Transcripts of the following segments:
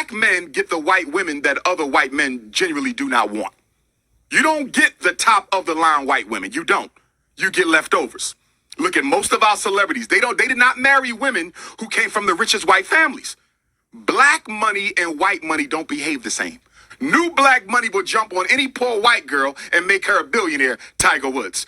Black men get the white women that other white men genuinely do not want. You don't get the top of the line white women. You don't. You get leftovers. Look at most of our celebrities. They did not marry women who came from the richest white families. Black money and white money don't behave the same. New black money will jump on any poor white girl and make her a billionaire, Tiger Woods.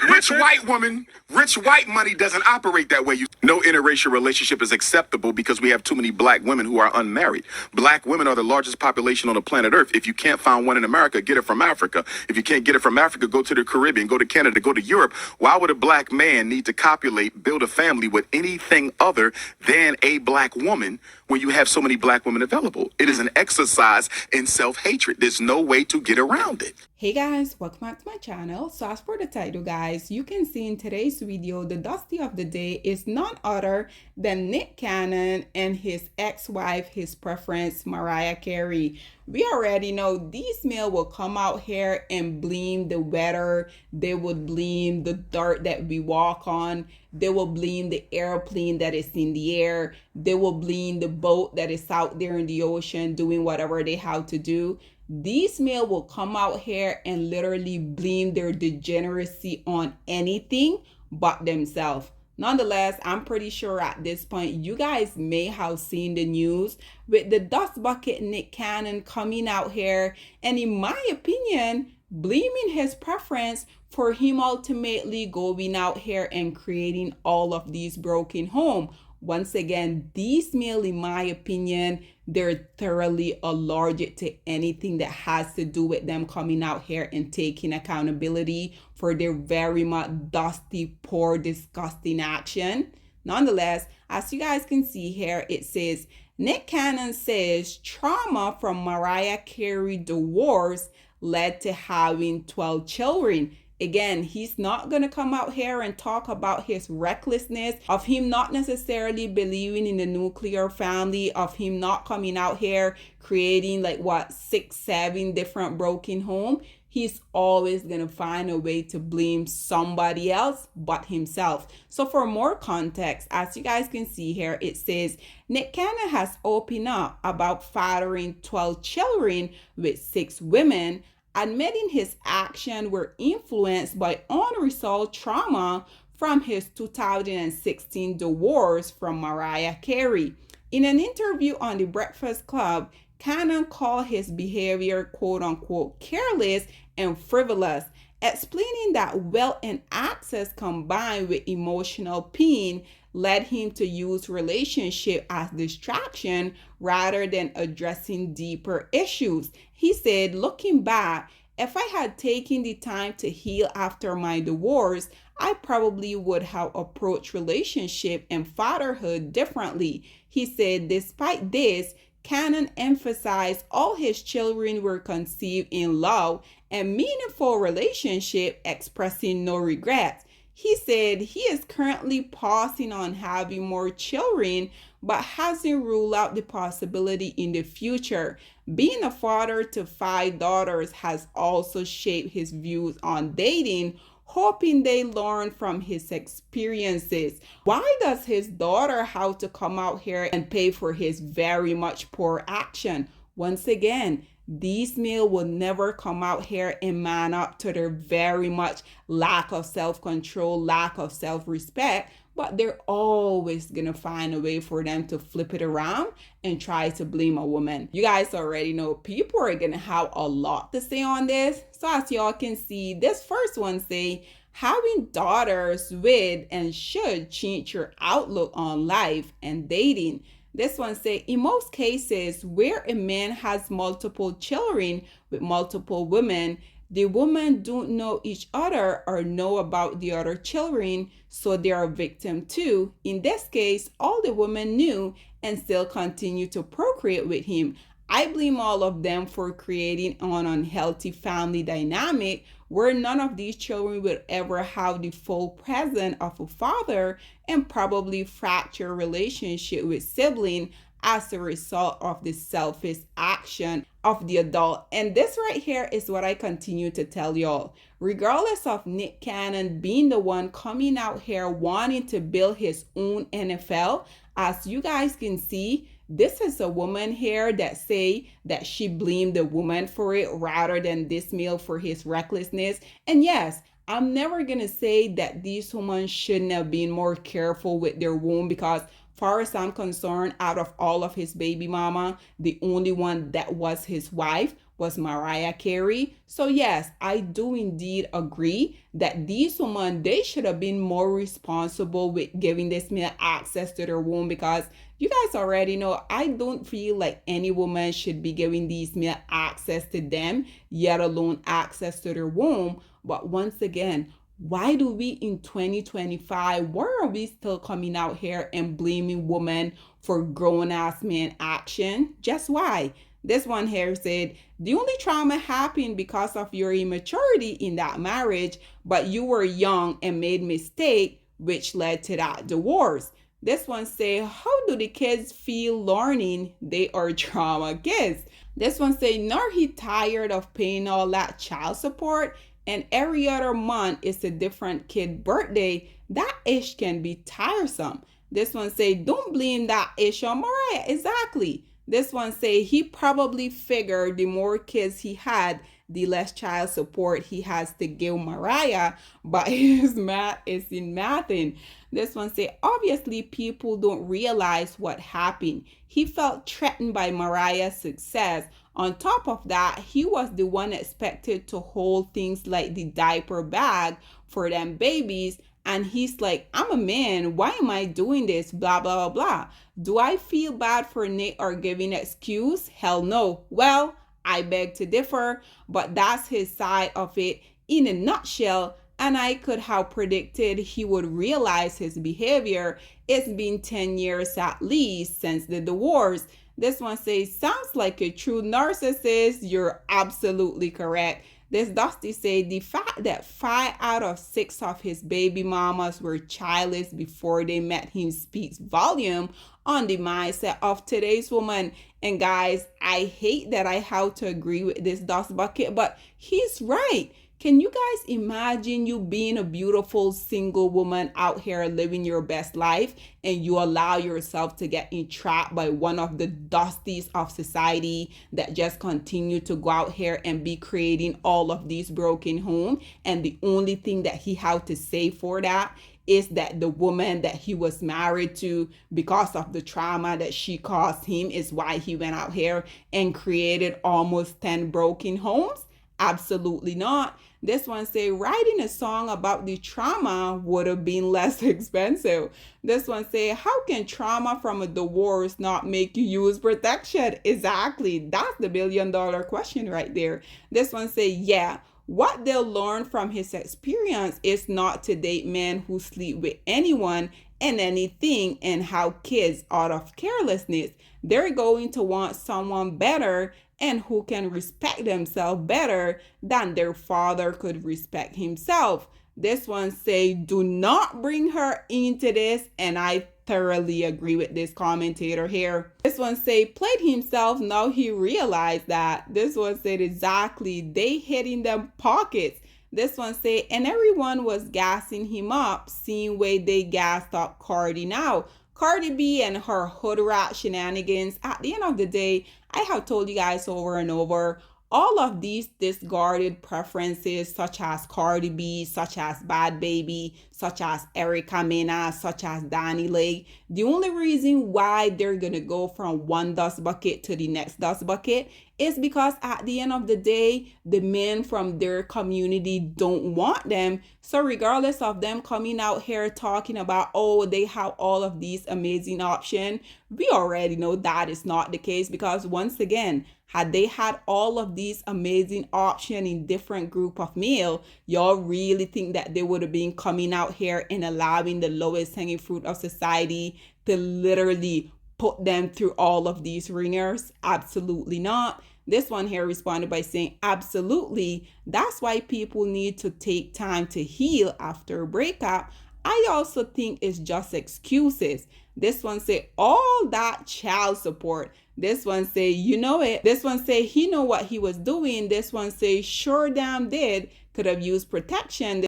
Rich white money doesn't operate that way. No interracial relationship is acceptable because we have too many black women who are unmarried. Black women are the largest population on the planet Earth. If you can't find one in America, get it from Africa. If you can't get it from Africa, go to the Caribbean, go to Canada, go to Europe. Why would a black man need to copulate, build a family with anything other than a black woman when you have so many black women available? It is an exercise in self-hatred. There's no way to get around it. Hey guys, welcome back to my channel. So as for the title, guys, you can see in today's video, the Dusty of the day is none other than Nick Cannon and his ex-wife, his preference, Mariah Carey. We already know these males will come out here and blame the weather. They would blame the dirt that we walk on. They will blame the airplane that is in the air. They will blame the boat that is out there in the ocean doing whatever they have to do. These males will come out here and literally blame their degeneracy on anything but themselves. Nonetheless, I'm pretty sure at this point, you guys may have seen the news with the dust bucket Nick Cannon coming out here and, in my opinion, blaming his preference for him ultimately going out here and creating all of these broken homes. Once again, these males, in my opinion, they're thoroughly allergic to anything that has to do with them coming out here and taking accountability for their very much dusty, poor, disgusting action. Nonetheless, as you guys can see here, it says, Nick Cannon says trauma from Mariah Carey divorce led to having 12 children. Again, he's not going to come out here and talk about his recklessness of him not necessarily believing in the nuclear family, of him not coming out here creating like 6, 7 different broken homes. He's always going to find a way to blame somebody else but himself. So for more context, as you guys can see here, it says Nick Cannon has opened up about fathering 12 children with 6 women, admitting his actions were influenced by unresolved trauma from his 2016 divorce from Mariah Carey. In an interview on The Breakfast Club, Cannon called his behavior quote-unquote careless and frivolous, explaining that wealth and access combined with emotional pain led him to use relationship as distraction rather than addressing deeper issues. He said, looking back, if I had taken the time to heal after my divorce, I probably would have approached relationship and fatherhood differently. He said, despite this, Cannon emphasized all his children were conceived in love and meaningful relationship, expressing no regrets. He said he is currently pausing on having more children, but hasn't ruled out the possibility in the future. Being a father to 5 daughters has also shaped his views on dating, hoping they learn from his experiences. Why does his daughter have to come out here and pay for his very much poor action? Once again, these males will never come out here and man up to their very much lack of self-control, lack of self-respect, but they're always going to find a way for them to flip it around and try to blame a woman. You guys already know people are going to have a lot to say on this. So as y'all can see, this first one say, having daughters with and should change your outlook on life and dating. This one say, in most cases where a man has multiple children with multiple women, the women don't know each other or know about the other children, so they are a victim too. In this case, all the women knew and still continue to procreate with him. I blame all of them for creating an unhealthy family dynamic where none of these children will ever have the full presence of a father and probably fracture relationship with sibling as a result of the selfish action of the adult. And this right here is what I continue to tell y'all. Regardless of Nick Cannon being the one coming out here wanting to build his own NFL, as you guys can see, This is a woman here that say that she blamed the woman for it rather than this male for his recklessness. And yes, I'm never gonna say that these women shouldn't have been more careful with their womb, because far as I'm concerned, out of all of his baby mama, the only one that was his wife was Mariah Carey. So yes, I do indeed agree that these women, they should have been more responsible with giving this man access to their womb, because you guys already know I don't feel like any woman should be giving these men access to them, yet alone access to their womb. But once again, why do we in 2025, why are we still coming out here and blaming women for grown ass men action? Just why? This one here said, the only trauma happened because of your immaturity in that marriage, but you were young and made mistake, which led to that divorce. This one say, how do the kids feel learning they are trauma kids? This one say, nor he tired of paying all that child support and every other month is a different kid birthday. That ish can be tiresome. This one say, don't blame that ish on Mariah. Exactly. This one say he probably figured the more kids he had, the less child support he has to give Mariah, but his math is in mathing. This one say, obviously people don't realize what happened. He felt threatened by Mariah's success. On top of that, he was the one expected to hold things like the diaper bag for them babies. And he's like, I'm a man. Why am I doing this? Blah, blah, blah, blah. Do I feel bad for Nick or giving excuse? Hell no. Well, I beg to differ, but that's his side of it in a nutshell. And I could have predicted he would realize his behavior. It's been 10 years at least since the divorce. This one says, sounds like a true narcissist. You're absolutely correct. This Dusty said the fact that 5 out of 6 of his baby mamas were childless before they met him speaks volume on the mindset of today's woman. And guys, I hate that I have to agree with this Dust Bucket, but he's right. Can you guys imagine you being a beautiful single woman out here living your best life and you allow yourself to get entrapped by one of the dusties of society that just continue to go out here and be creating all of these broken homes, and the only thing that he had to say for that is that the woman that he was married to, because of the trauma that she caused him, is why he went out here and created almost 10 broken homes? Absolutely not. This one say writing a song about the trauma would have been less expensive. This one say, how can trauma from a divorce not make you use protection? Exactly. That's the $1 billion question right there. This one say, yeah, what they'll learn from his experience is not to date men who sleep with anyone and anything and have kids out of carelessness. They're going to want someone better and who can respect themselves better than their father could respect himself. This one say, do not bring her into this, and I thoroughly agree with this commentator here. This one say, played himself, now he realized that. This one said, exactly, they hid in them pockets. This one say, and everyone was gassing him up, seeing way they gassed up Cardi now. Cardi B and her hood rat shenanigans, at the end of the day, I have told you guys over and over, all of these discarded preferences such as Cardi B, such as Bad Baby, such as Erica Mena, such as Danny Lake, the only reason why they're gonna go from one dust bucket to the next dust bucket is because at the end of the day, the men from their community don't want them. So regardless of them coming out here talking about, oh, they have all of these amazing options, we already know that is not the case, because once again, had they had all of these amazing options in different group of male, y'all really think that they would have been coming out here and allowing the lowest hanging fruit of society to literally put them through all of these ringers? Absolutely not. This one here responded by saying, absolutely. That's why people need to take time to heal after a breakup. I also think it's just excuses. This one say, all that child support. This one say, you know it. This one say, he know what he was doing. This one say, sure damn did. Could have used protection.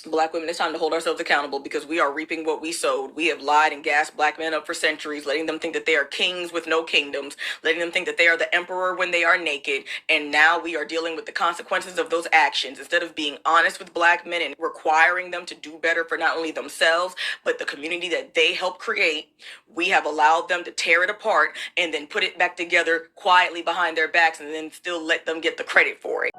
Black women, it's time to hold ourselves accountable because we are reaping what we sowed. We have lied and gassed black men up for centuries, letting them think that they are kings with no kingdoms, letting them think that they are the emperor when they are naked. And now we are dealing with the consequences of those actions. Instead of being honest with black men and requiring them to do better for not only themselves, but the community that they helped create, we have allowed them to tear it apart and then put it back together quietly behind their backs and then still let them get the credit for it.